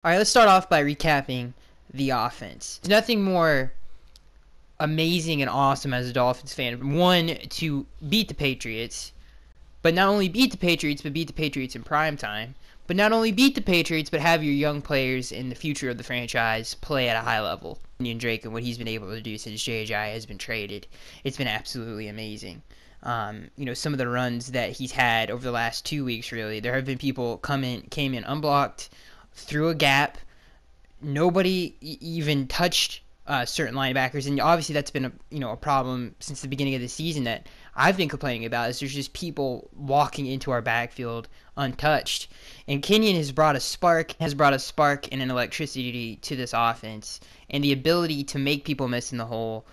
All right, let's start off by recapping the offense. There's nothing more amazing and awesome as a Dolphins fan. One, to beat the Patriots, but not only beat the Patriots, but beat the Patriots in prime time. But not only beat the Patriots, but have your young players in the future of the franchise play at a high level. Drake and what he's been able to do since J.J. has been traded, it's been absolutely amazing. Some of the runs that he's had over the last 2 weeks, really, there have been people came in unblocked, through a gap. Nobody even touched certain linebackers, and obviously that's been a problem since the beginning of the season that I've been complaining about. Is there's just people walking into our backfield untouched, and Kenyon has brought a spark and an electricity to this offense, and the ability to make people miss in the hole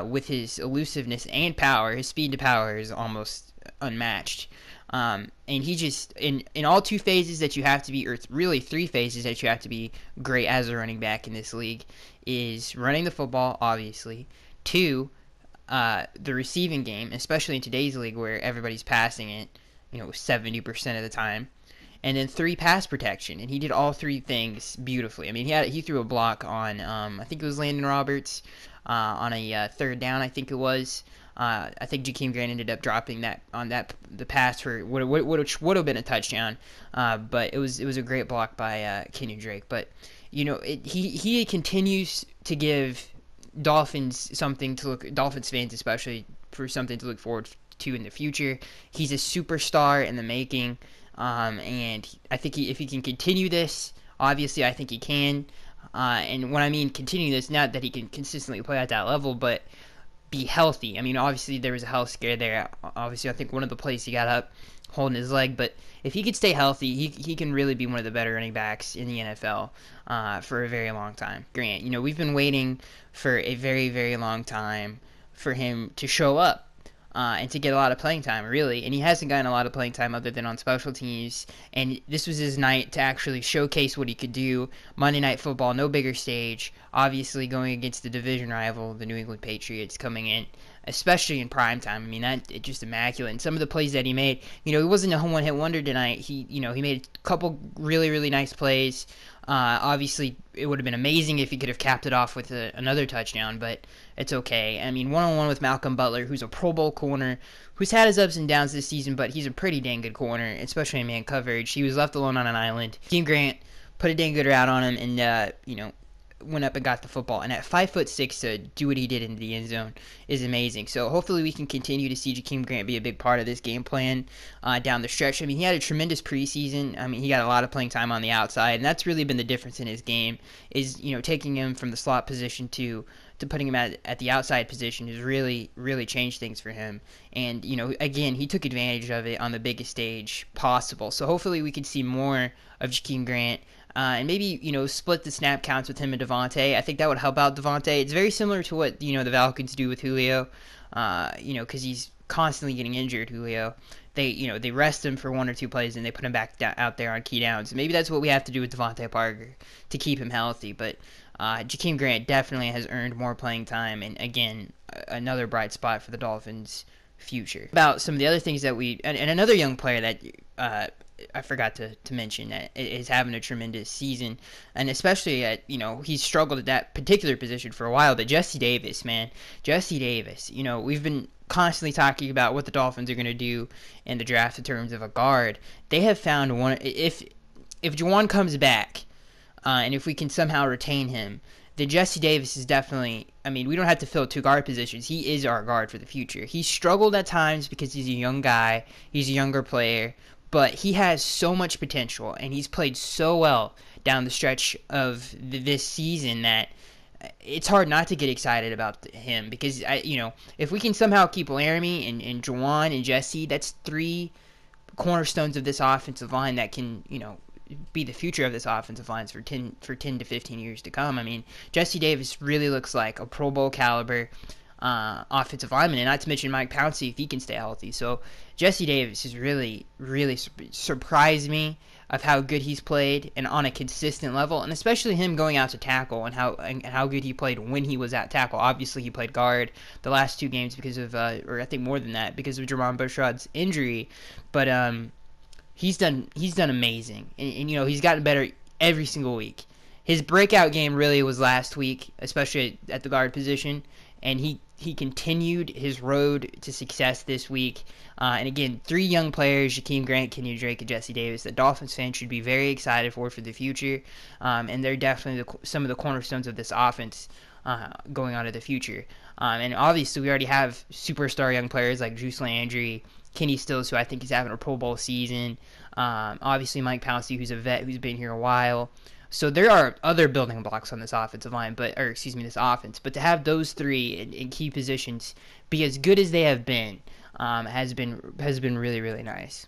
with his elusiveness and power. His speed to power is almost unmatched. And he just, in all two phases that you have to be, or really three phases that you have to be great as a running back in this league, is running the football, obviously. Two, the receiving game, especially in today's league where everybody's passing it, 70% of the time. And then three, pass protection. And he did all three things beautifully. I mean, he threw a block on, I think it was Landon Roberts, on a third down, I think it was. I think Jakeem Grant ended up dropping the pass for which would have been a touchdown, but it was a great block by Kenyon Drake. But he continues to give Dolphins fans especially, for something to look forward to in the future. He's a superstar in the making, and I think if he can continue this, obviously I think he can. And when I mean continue this, not that he can consistently play at that level, but be healthy. I mean, obviously there was a health scare there. Obviously, I think one of the plays he got up holding his leg, but if he could stay healthy, he can really be one of the better running backs in the NFL for a very long time. Grant, we've been waiting for a very, very long time for him to show up. And to get a lot of playing time, really. And he hasn't gotten a lot of playing time other than on special teams. And this was his night to actually showcase what he could do. Monday Night Football, no bigger stage. Obviously going against the division rival, the New England Patriots, coming in, especially in prime time. I mean, it's just immaculate. And some of the plays that he made, he wasn't a one-hit wonder tonight. He made a couple really, really nice plays. Obviously, it would have been amazing if he could have capped it off with another touchdown, but it's okay. I mean, one-on-one with Malcolm Butler, who's a Pro Bowl corner, who's had his ups and downs this season, but he's a pretty dang good corner, especially in man coverage. He was left alone on an island. Team Grant put a dang good route on him, and went up and got the football. And at 5'6" to do what he did into the end zone is amazing. So hopefully we can continue to see Jakeem Grant be a big part of this game plan down the stretch. I mean, he had a tremendous preseason. I mean, he got a lot of playing time on the outside, and that's really been the difference in his game, is taking him from the slot position to putting him at the outside position has really, really changed things for him. And, again, he took advantage of it on the biggest stage possible. So hopefully we can see more of Jakeem Grant. And maybe, split the snap counts with him and Devontae. I think that would help out Devontae. It's very similar to what, the Falcons do with Julio, because he's constantly getting injured, Julio. They rest him for one or two plays and they put him back out there on key downs. Maybe that's what we have to do with Devontae Parker to keep him healthy. But Jakeem Grant definitely has earned more playing time. And, again, another bright spot for the Dolphins' future. About some of the other things that and another young player that I forgot to mention that is having a tremendous season, and especially he's struggled at that particular position for a while, but Jesse Davis, we've been constantly talking about what the Dolphins are going to do in the draft in terms of a guard. They have found one. If Juwan comes back, and if we can somehow retain him, then Jesse Davis is definitely, we don't have to fill two guard positions. He is our guard for the future. He's struggled at times because he's a young guy, he's a younger player, but he has so much potential, and he's played so well down the stretch of this season that it's hard not to get excited about him, because, if we can somehow keep Laramie and Juwan and Jesse, that's three cornerstones of this offensive line that can, be the future of this offensive line for 10 to 15 years to come. I mean, Jesse Davis really looks like a Pro Bowl caliber offensive lineman, and not to mention Mike Pouncey if he can stay healthy. So Jesse Davis has really, really surprised me of how good he's played and on a consistent level, and especially him going out to tackle and how good he played when he was at tackle. Obviously, he played guard the last two games because of, or I think more than that, because of Jermon Bushrod's injury, but he's done amazing, and he's gotten better every single week. His breakout game really was last week, especially at the guard position, and he continued his road to success this week. And again, 3 young players, Jakeem Grant, Kenyon Drake, and Jesse Davis, that Dolphins fans should be very excited for the future. And they're definitely some of the cornerstones of this offense going on to the future. And obviously, we already have superstar young players like Juice Landry, Kenny Stills, who I think is having a Pro Bowl season. Obviously, Mike Pouncey, who's a vet who's been here a while. So there are other building blocks on this offensive line, this offense. But to have those 3 in key positions be as good as they have been has been really, really nice.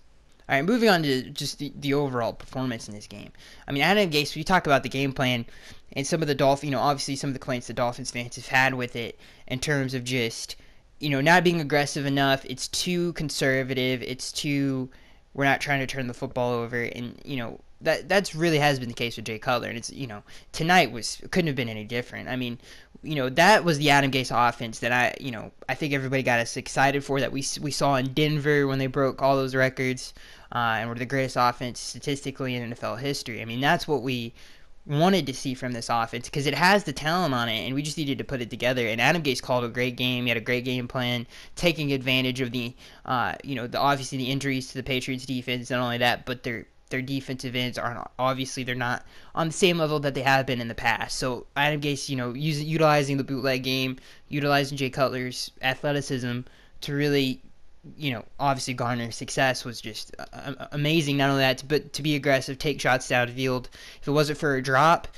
All right, moving on to just the overall performance in this game. I mean, Adam Gase, we talk about the game plan and some of the obviously some of the complaints the Dolphins fans have had with it in terms of just, not being aggressive enough. It's too conservative. We're not trying to turn the football over, and that's really has been the case with Jay Cutler, and it's tonight couldn't have been any different. I mean, that was the Adam Gase offense that I think everybody got us excited for, that we saw in Denver when they broke all those records and were the greatest offense statistically in NFL history. I mean, that's what we wanted to see from this offense, because it has the talent on it, and we just needed to put it together. And Adam Gase called a great game. He had a great game plan, taking advantage of the obviously the injuries to the Patriots defense. Not only that, but their defensive ends they're not on the same level that they have been in the past. So Adam Gase, utilizing the bootleg game, utilizing Jay Cutler's athleticism to really, obviously garner success was just amazing. Not only that, but to be aggressive, take shots down the field. If it wasn't for a drop,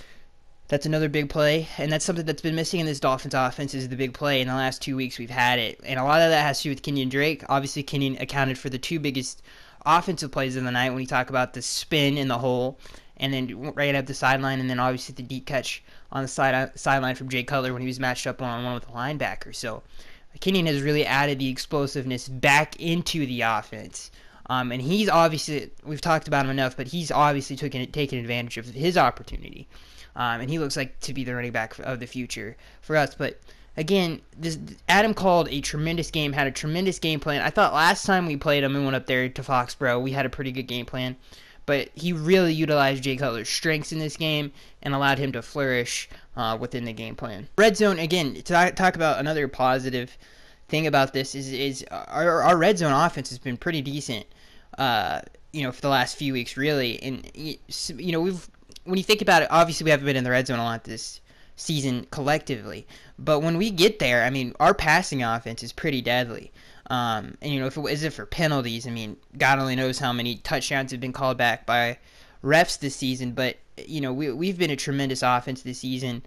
that's another big play, and that's something that's been missing in this Dolphins offense, is the big play. In the last 2 weeks, we've had it, and a lot of that has to do with Kenyon Drake. Obviously, Kenyon accounted for the 2 biggest offensive plays of the night when you talk about the spin in the hole, and then right up the sideline, and then obviously the deep catch on the sideline from Jay Cutler when he was matched up one-on-one with the linebacker. So Kenyon has really added the explosiveness back into the offense. And he's obviously, we've talked about him enough, but he's obviously taken advantage of his opportunity. And he looks like to be the running back of the future for us. But again, Adam called a tremendous game, had a tremendous game plan. I thought last time we played him and went up there to Foxborough, we had a pretty good game plan. But he really utilized Jay Cutler's strengths in this game and allowed him to flourish within the game plan. Red zone, again, to talk about another positive thing about this is our red zone offense has been pretty decent, for the last few weeks, really. And, when you think about it, obviously we haven't been in the red zone a lot this season collectively. But when we get there, I mean, our passing offense is pretty deadly. And, if it wasn't for penalties, I mean, God only knows how many touchdowns have been called back by refs this season. But, we've been a tremendous offense this season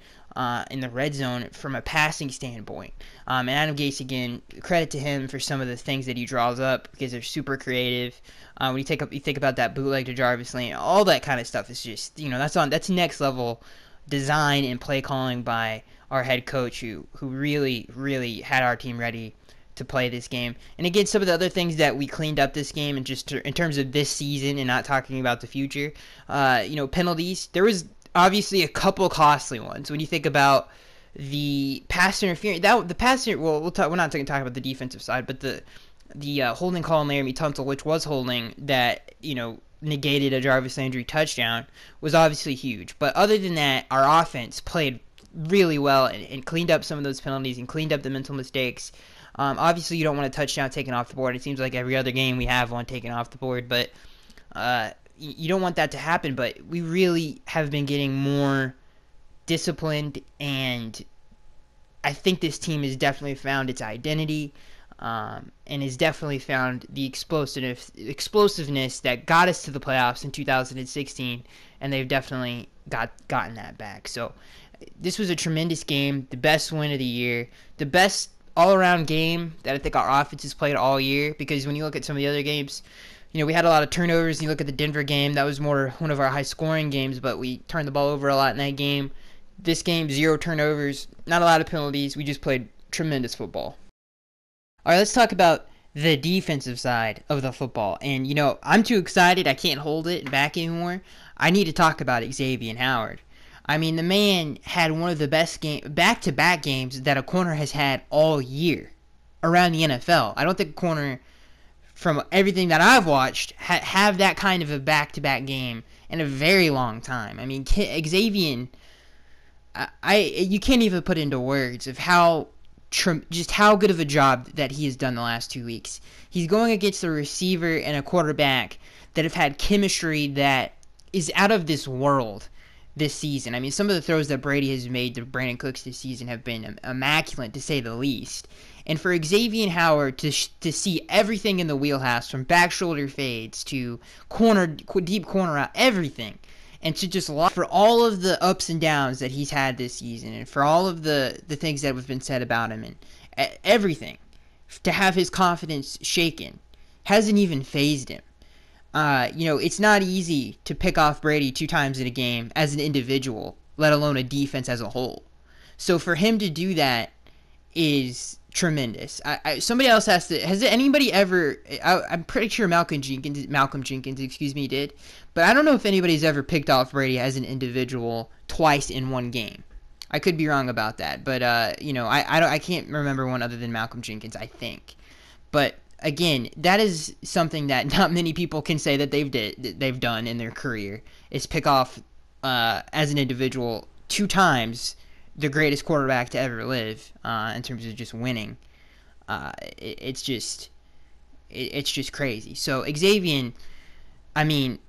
in the red zone from a passing standpoint. And Adam Gase, again, credit to him for some of the things that he draws up, because they're super creative. When you think about that bootleg to Jarvis Lane, all that kind of stuff is just, that's next level design and play calling by our head coach, who really, really had our team ready to play this game. And again, some of the other things that we cleaned up this game, and just in terms of this season and not talking about the future, penalties. There was obviously a couple costly ones when you think about the pass interference. We're not going to talk about the defensive side, but the holding call on Laramie Tunsil, which was holding that negated a Jarvis Landry touchdown, was obviously huge. But other than that, our offense played really well and cleaned up some of those penalties and cleaned up the mental mistakes. Obviously, you don't want a touchdown taken off the board. It seems like every other game we have one taken off the board, but you don't want that to happen. But we really have been getting more disciplined, and I think this team has definitely found its identity, and has definitely found the explosiveness that got us to the playoffs in 2016, and they've definitely gotten that back. So this was a tremendous game, the best win of the year, the best all-around game that I think our offense has played all year, because when you look at some of the other games, we had a lot of turnovers. You look at the Denver game, that was more one of our high-scoring games, but we turned the ball over a lot in that game. This game, 0 turnovers, not a lot of penalties. We just played tremendous football. All right, let's talk about the defensive side of the football. And, I'm too excited. I can't hold it back anymore. I need to talk about Xavier Howard. I mean, the man had one of the best back-to-back games that a corner has had all year around the NFL. I don't think a corner, from everything that I've watched, have that kind of a back-to-back game in a very long time. I mean, Xavier, you can't even put into words of just how good of a job that he has done the last 2 weeks. He's going against a receiver and a quarterback that have had chemistry that is out of this world this season. I mean, some of the throws that Brady has made to Brandon Cooks this season have been immaculate, to say the least. And for Xavier Howard to see everything in the wheelhouse, from back shoulder fades to deep corner route, everything, and to just for all of the ups and downs that he's had this season, and for all of the things that have been said about him, and everything, to have his confidence shaken, hasn't even fazed him. It's not easy to pick off Brady 2 times in a game as an individual, let alone a defense as a whole. So for him to do that is tremendous. Somebody else has anybody ever? I'm pretty sure Malcolm Jenkins, did, but I don't know if anybody's ever picked off Brady as an individual twice in one game. I could be wrong about that, but I can't remember one other than Malcolm Jenkins, I think. But again, that is something that not many people can say that they've done in their career, is pick off as an individual 2 times the greatest quarterback to ever live in terms of just winning. It's just crazy. So Xavier, I mean,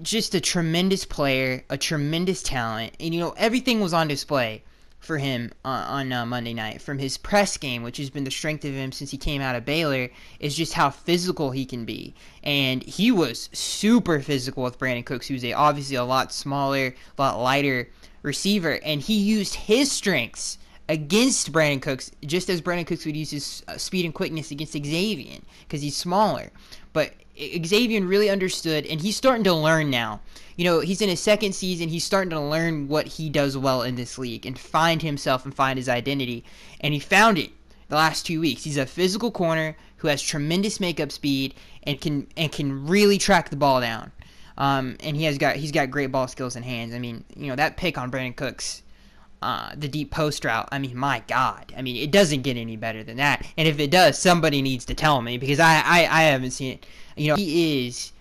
just a tremendous player, a tremendous talent, and everything was on display for him on Monday night. From his press game, which has been the strength of him since he came out of Baylor, is just how physical he can be. And he was super physical with Brandon Cooks, who's obviously a lot smaller, a lot lighter receiver, and he used his strengths against Brandon Cooks, just as Brandon Cooks would use his speed and quickness against Xavier, because he's smaller. But Xavier really understood, and he's starting to learn now. He's in his 2nd season. He's starting to learn what he does well in this league and find himself and find his identity. And he found it the last 2 weeks. He's a physical corner who has tremendous makeup speed and can really track the ball down. And he's got great ball skills and hands. I mean, that pick on Brandon Cooks, the deep post route, I mean, my God. I mean, it doesn't get any better than that. And if it does, somebody needs to tell me, because I haven't seen it. He is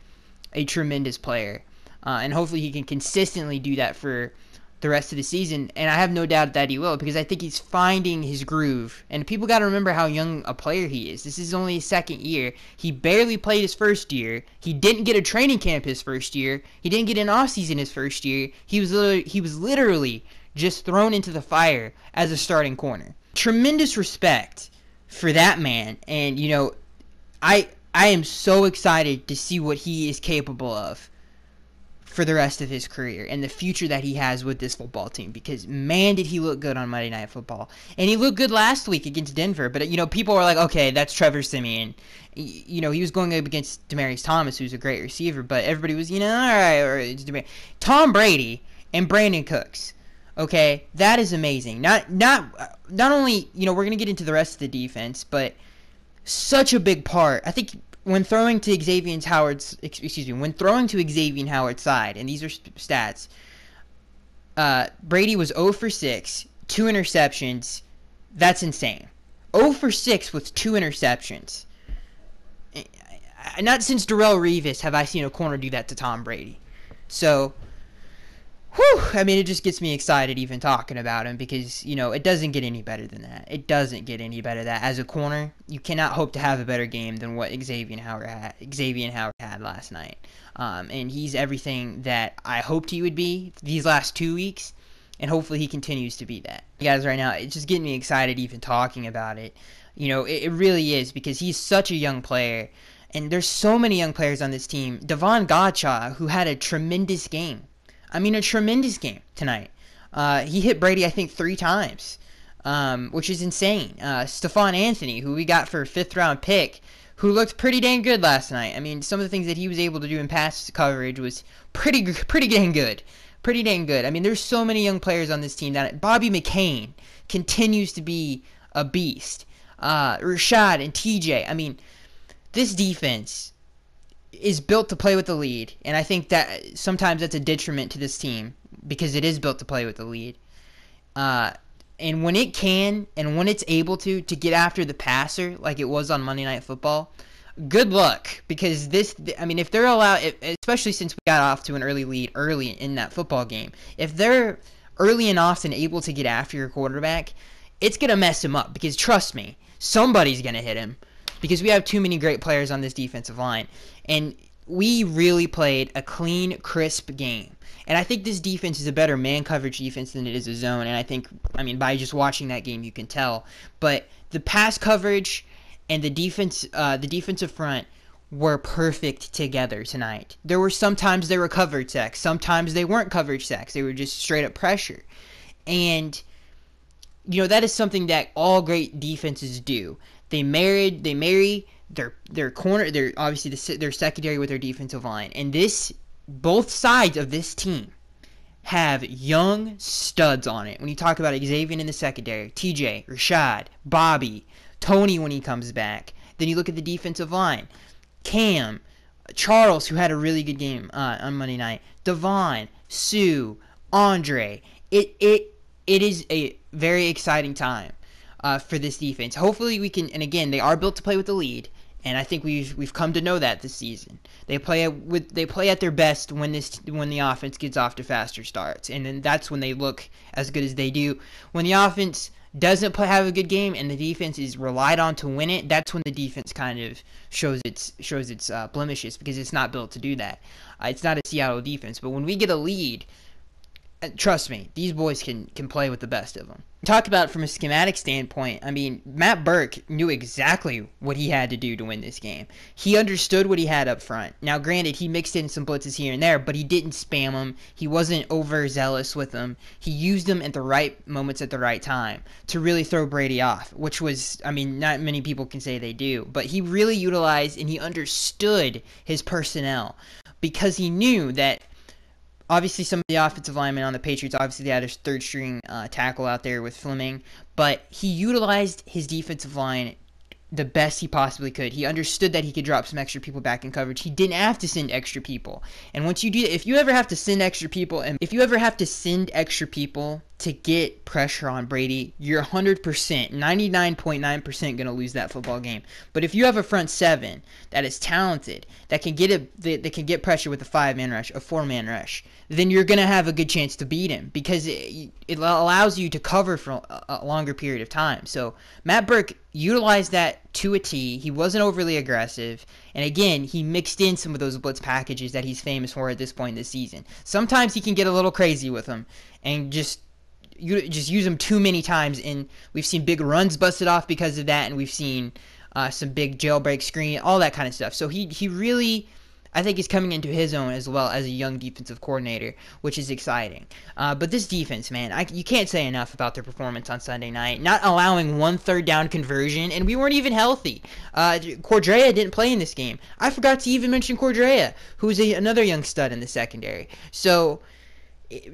a tremendous player. And hopefully he can consistently do that for the rest of the season. And I have no doubt that he will, because I think he's finding his groove. And people got to remember how young a player he is. This is only his 2nd year. He barely played his 1st year. He didn't get a training camp his 1st year. He didn't get an offseason his 1st year. He was literally just thrown into the fire as a starting corner. Tremendous respect for that man. And, I am so excited to see what he is capable of for the rest of his career and the future that he has with this football team, because man, did he look good on Monday Night Football. And he looked good last week against Denver, but people were like, okay, that's Trevor Siemian. He was going up against Demaryius Thomas, who's a great receiver, but everybody was, all right, or it's Tom Brady and Brandon Cooks. Okay, that is amazing. Not only, we're going to get into the rest of the defense, but such a big part. I think when throwing to Xavier Howard's side, and these are stats, Brady was 0 for 6, 2 interceptions. That's insane. 0 for 6 with 2 interceptions. Not since Darrelle Revis have I seen a corner do that to Tom Brady. So, I mean, it just gets me excited even talking about him, because, it doesn't get any better than that. It doesn't get any better than that. As a corner, you cannot hope to have a better game than what Xavier Howard had last night. And he's everything that I hoped he would be these last 2 weeks, and hopefully he continues to be that. You guys, right now, it's just getting me excited even talking about it. It really is, because he's such a young player, and there's so many young players on this team. Devon Godchaux, who had a tremendous game. A tremendous game tonight. He hit Brady, I think, 3 times, which is insane. Stephon Anthony, who we got for a 5th-round pick, who looked pretty dang good last night. I mean, some of the things that he was able to do in pass coverage was pretty dang good. Pretty dang good. I mean, there's so many young players on this team. That Bobby McCain continues to be a beast. Rashad and TJ. I mean, this defense is built to play with the lead, and I think that sometimes that's a detriment to this team, because it is built to play with the lead. And when it can, and when it's able to get after the passer, like it was on Monday Night Football, good luck, because if they're allowed, especially since we got off to an early lead early in that football game, if they're early and often able to get after your quarterback, it's going to mess him up, because trust me, somebody's going to hit him, because we have too many great players on this defensive line. And we really played a clean, crisp game. And I think this defense is a better man coverage defense than it is a zone. And I think, by just watching that game, you can tell. But the pass coverage and the defensive front were perfect together tonight. There were sometimes they were covered sacks. Sometimes they weren't coverage sacks. They were just straight up pressure. And, that is something that all great defenses do. They marry their corner, their secondary with their defensive line. And both sides of this team have young studs on it. When you talk about Xavier in the secondary, TJ, Rashad, Bobby, Tony when he comes back. Then you look at the defensive line. Cam, Charles, who had a really good game on Monday night, Devon, Sue, Andre. It is a very exciting time for this defense. Hopefully we can, and again, they are built to play with the lead, and I think we've come to know that this season. They play at their best when the offense gets off to faster starts, and then that's when they look as good as they do. When the offense doesn't have a good game and the defense is relied on to win it, that's when the defense kind of shows its blemishes, because it's not built to do that. It's not a Seattle defense, but when we get a lead, trust me, these boys can play with the best of them. Talk about it from a schematic standpoint. Matt Burke knew exactly what he had to do to win this game. He understood what he had up front. Now, granted, he mixed in some blitzes here and there, but he didn't spam them. He wasn't overzealous with them. He used them at the right moments at the right time to really throw Brady off, which was, not many people can say they do, but he really utilized and he understood his personnel, because he knew that obviously some of the offensive linemen on the Patriots, obviously they had a third-string tackle out there with Fleming, but he utilized his defensive line the best he possibly could. He understood that he could drop some extra people back in coverage. He didn't have to send extra people. And once you do that, if you ever have to send extra people to get pressure on Brady, you're 100%, 99.9% going to lose that football game. But if you have a front seven that is talented, that can get pressure with a 5-man rush, a 4-man rush, then you're going to have a good chance to beat him, because it allows you to cover for a longer period of time. So Matt Burke utilized that to a T. He wasn't overly aggressive. And again, he mixed in some of those blitz packages that he's famous for at this point in the season. Sometimes he can get a little crazy with them and just use them too many times, and we've seen big runs busted off because of that, and we've seen some big jailbreak screen, all that kind of stuff. So he really, I think, is coming into his own as well as a young defensive coordinator, which is exciting. But this defense, man, you can't say enough about their performance on Sunday night. Not allowing 1 third-down conversion, and we weren't even healthy. Cordrea didn't play in this game. I forgot to even mention Cordrea, who's another young stud in the secondary. So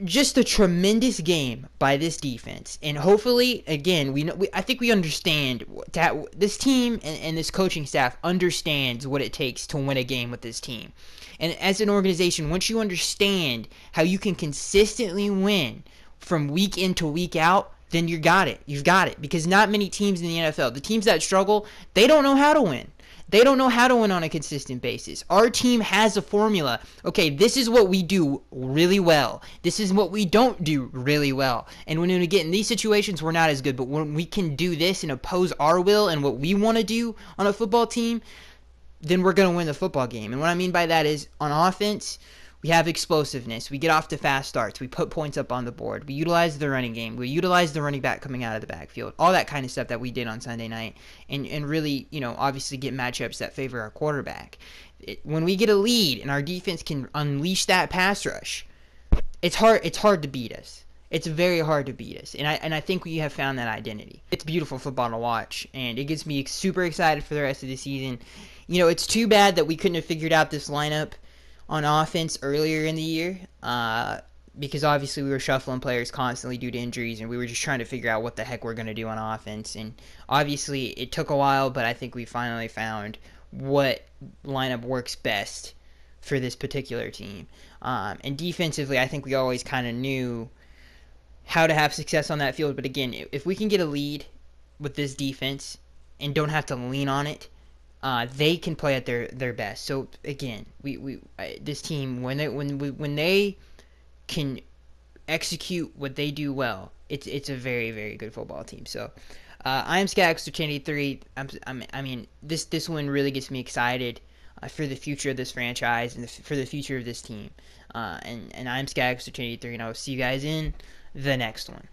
just a tremendous game by this defense, and hopefully, again, I think we understand that this team and this coaching staff understands what it takes to win a game with this team. And as an organization, once you understand how you can consistently win from week in to week out, then you got it. You've got it, because not many teams in the NFL, the teams that struggle, they don't know how to win. They don't know how to win on a consistent basis. Our team has a formula. Okay, this is what we do really well. This is what we don't do really well. And when we get in these situations, we're not as good. But when we can do this and oppose our will and what we want to do on a football team, then we're going to win the football game. And what I mean by that is, on offense, we have explosiveness. We get off to fast starts. We put points up on the board. We utilize the running game. We utilize the running back coming out of the backfield. All that kind of stuff that we did on Sunday night. And really, obviously get matchups that favor our quarterback. When we get a lead and our defense can unleash that pass rush, it's hard to beat us. It's very hard to beat us. And I think we have found that identity. It's beautiful football to watch. And it gets me super excited for the rest of the season. It's too bad that we couldn't have figured out this lineup on offense earlier in the year, because obviously we were shuffling players constantly due to injuries, and we were just trying to figure out what the heck we're going to do on offense. And obviously it took a while, but I think we finally found what lineup works best for this particular team. And defensively, I think we always kind of knew how to have success on that field. But again, if we can get a lead with this defense and don't have to lean on it, they can play at their best. So again, this team, when they can execute what they do well, it's a very, very good football team. So I am Skax83. I mean, this one really gets me excited for the future of this franchise and for the future of this team. And I'm Skax83, and I will see you guys in the next one.